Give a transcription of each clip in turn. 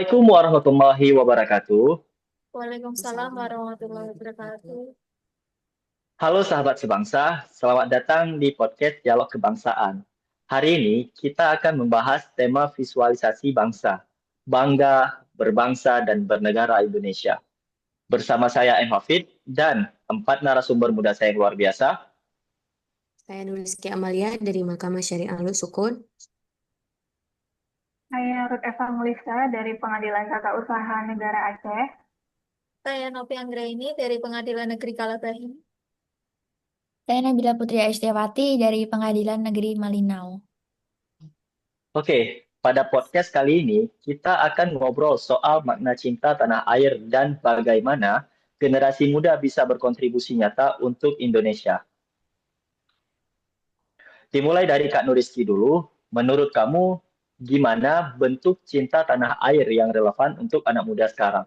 Assalamualaikum warahmatullahi wabarakatuh. Waalaikumsalam warahmatullahi wabarakatuh. Halo sahabat sebangsa, selamat datang di podcast Dialog Kebangsaan. Hari ini kita akan membahas tema visualisasi bangsa, bangga, berbangsa, dan bernegara Indonesia. Bersama saya M. Hafid dan empat narasumber muda saya yang luar biasa. Saya Nuliski Amalia dari Mahkamah Syariah Al Sukun. Saya Ruth Eva Melisa dari Pengadilan Tata Usaha Negara Aceh. Saya Novi Anggraini dari Pengadilan Negeri Kalabahi. Saya Nabila Putri Aisytiawati dari Pengadilan Negeri Malinau. Oke, pada podcast kali ini kita akan ngobrol soal makna cinta tanah air dan bagaimana generasi muda bisa berkontribusi nyata untuk Indonesia. Dimulai dari Kak Nuriski dulu, menurut kamu gimana bentuk cinta tanah air yang relevan untuk anak muda sekarang?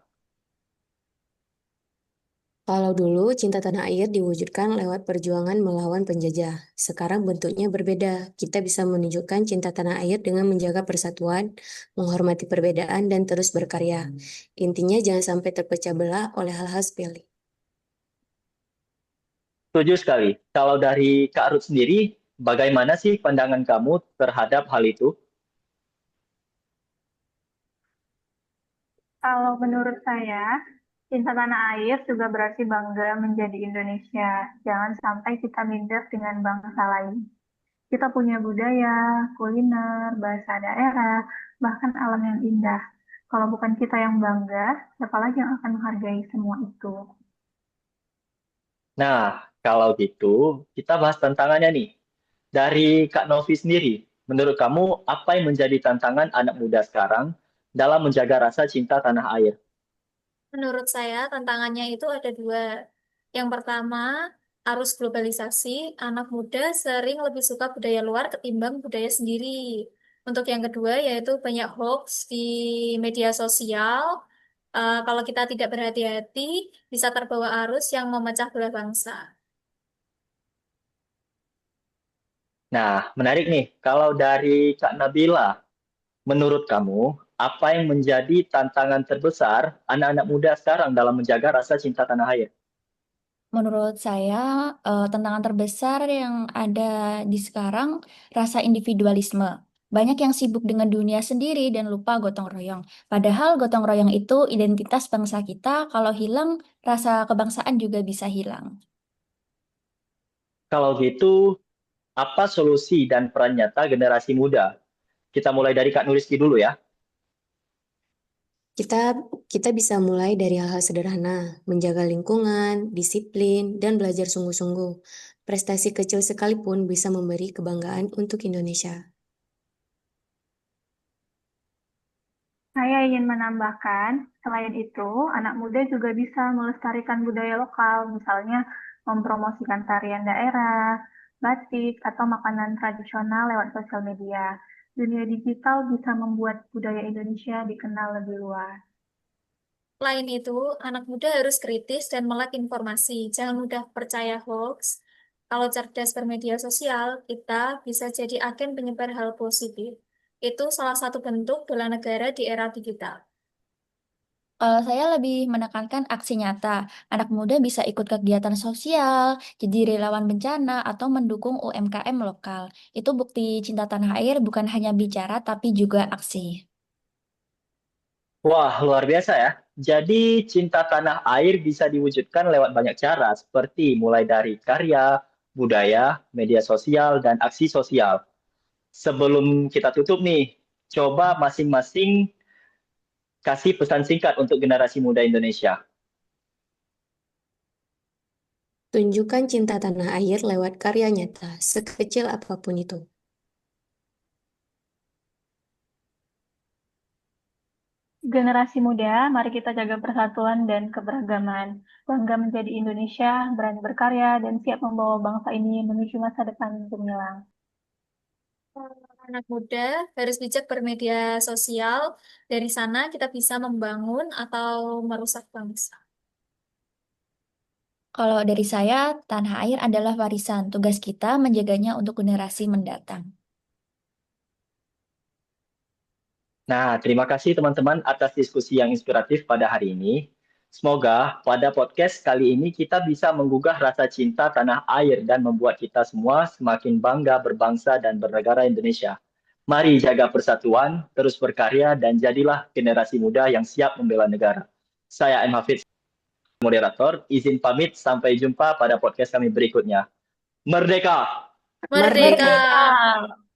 Kalau dulu cinta tanah air diwujudkan lewat perjuangan melawan penjajah. Sekarang bentuknya berbeda. Kita bisa menunjukkan cinta tanah air dengan menjaga persatuan, menghormati perbedaan, dan terus berkarya. Intinya jangan sampai terpecah belah oleh hal-hal sepele. Setuju sekali. Kalau dari Kak Ruth sendiri, bagaimana sih pandangan kamu terhadap hal itu? Kalau menurut saya, cinta tanah air juga berarti bangga menjadi Indonesia. Jangan sampai kita minder dengan bangsa lain. Kita punya budaya, kuliner, bahasa daerah, bahkan alam yang indah. Kalau bukan kita yang bangga, siapa lagi yang akan menghargai semua itu? Nah, kalau gitu, kita bahas tantangannya nih. Dari Kak Novi sendiri, menurut kamu apa yang menjadi tantangan anak muda sekarang dalam menjaga rasa cinta tanah air? Menurut saya, tantangannya itu ada dua. Yang pertama, arus globalisasi, anak muda sering lebih suka budaya luar ketimbang budaya sendiri. Untuk yang kedua, yaitu banyak hoax di media sosial. Kalau kita tidak berhati-hati, bisa terbawa arus yang memecah belah bangsa. Nah, menarik nih. Kalau dari Kak Nabila, menurut kamu, apa yang menjadi tantangan terbesar anak-anak muda sekarang dalam menjaga rasa cinta tanah air? Menurut saya, tantangan terbesar yang ada di sekarang rasa individualisme. Banyak yang sibuk dengan dunia sendiri dan lupa gotong royong. Padahal gotong royong itu identitas bangsa kita. Kalau hilang, rasa kebangsaan juga bisa hilang. Kalau gitu, apa solusi dan peran nyata generasi muda? Kita mulai dari Kak Nuriski dulu ya. Kita kita bisa mulai dari hal-hal sederhana, menjaga lingkungan, disiplin, dan belajar sungguh-sungguh. Prestasi kecil sekalipun bisa memberi kebanggaan untuk Indonesia. Saya ingin menambahkan, selain itu, anak muda juga bisa melestarikan budaya lokal, misalnya mempromosikan tarian daerah, batik, atau makanan tradisional lewat sosial media. Dunia digital bisa membuat budaya Indonesia dikenal lebih luas. Selain itu, anak muda harus kritis dan melek informasi. Jangan mudah percaya hoax. Kalau cerdas bermedia sosial, kita bisa jadi agen penyebar hal positif. Itu salah satu bentuk bela negara di era digital. Saya lebih menekankan aksi nyata. Anak muda bisa ikut kegiatan sosial, jadi relawan bencana, atau mendukung UMKM lokal. Itu bukti cinta tanah air bukan hanya bicara, tapi juga aksi. Wah, luar biasa ya. Jadi cinta tanah air bisa diwujudkan lewat banyak cara, seperti mulai dari karya, budaya, media sosial, dan aksi sosial. Sebelum kita tutup nih, coba masing-masing kasih pesan singkat untuk generasi muda Indonesia. Tunjukkan cinta tanah air lewat karya nyata, sekecil apapun itu. Generasi muda, mari kita jaga persatuan dan keberagaman. Bangga menjadi Indonesia, berani berkarya, dan siap membawa bangsa ini menuju masa depan gemilang. Anak muda harus bijak bermedia sosial. Dari sana kita bisa membangun atau merusak bangsa. Kalau dari saya, tanah air adalah warisan. Tugas kita menjaganya untuk generasi mendatang. Nah, terima kasih teman-teman atas diskusi yang inspiratif pada hari ini. Semoga pada podcast kali ini kita bisa menggugah rasa cinta tanah air dan membuat kita semua semakin bangga berbangsa dan bernegara Indonesia. Mari jaga persatuan, terus berkarya, dan jadilah generasi muda yang siap membela negara. Saya M. Hafiz, moderator. Izin pamit, sampai jumpa pada podcast kami berikutnya. Merdeka! Merdeka! Merdeka!